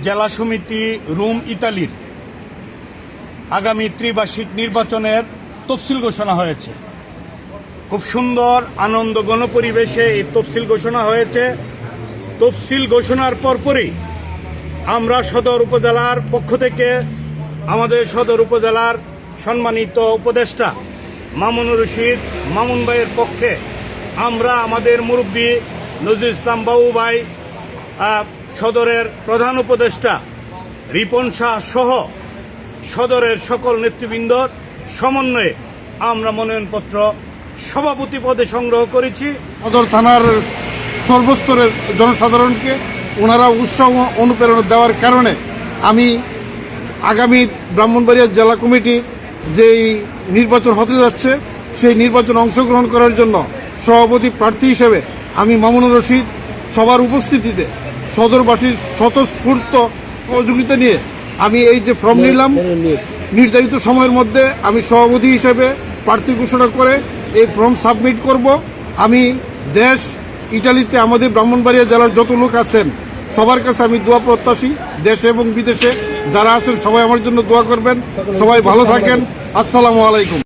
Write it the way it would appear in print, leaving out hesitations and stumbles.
জেলা সমিতি রোম ইতালির আগামী ত্রিবার্ষিক নির্বাচনের তফসিল ঘোষণা হয়েছে। খুব সুন্দর আনন্দ গণপরিবেশে এই তফসিল ঘোষণা হয়েছে। তফসিল ঘোষণার পরপরই আমরা সদর উপজেলার পক্ষ থেকে আমাদের সদর উপজেলার সম্মানিত উপদেষ্টা মামুনুর রশিদ মামুন ভাইয়ের পক্ষে আমরা আমাদের মুরব্বী নজরুল ইসলাম বাবু ভাই, সদরের প্রধান উপদেষ্টা রিপন শাহ সহ সদরের সকল নেতৃবৃন্দর সমন্বয়ে আমরা মনোনয়নপত্র সভাপতি পদে সংগ্রহ করেছি। সদর থানার সর্বস্তরের জনসাধারণকে ওনারা উৎসাহ অনুপ্রেরণা দেওয়ার কারণে আমি আগামী ব্রাহ্মণবাড়িয়া জেলা কমিটির যেই নির্বাচন হতে যাচ্ছে সেই নির্বাচনে অংশগ্রহণ করার জন্য সভাপতি প্রার্থী হিসেবে আমি মামুনুর রশিদ সবার উপস্থিতিতে সদরবাসীর স্বতঃস্ফূর্ত সহযোগিতা নিয়ে আমি এই যে ফর্ম নিলাম, নির্ধারিত সময়ের মধ্যে আমি সভাপতি হিসেবে প্রার্থী ঘোষণা করে এই ফর্ম সাবমিট করব। আমি দেশ ইটালিতে আমাদের ব্রাহ্মণবাড়িয়া জেলার যত লোক আছেন সবার কাছে আমি দোয়া প্রত্যাশী। দেশে এবং বিদেশে যারা আছেন সবাই আমার জন্য দোয়া করবেন। সবাই ভালো থাকেন। আসসালামু আলাইকুম।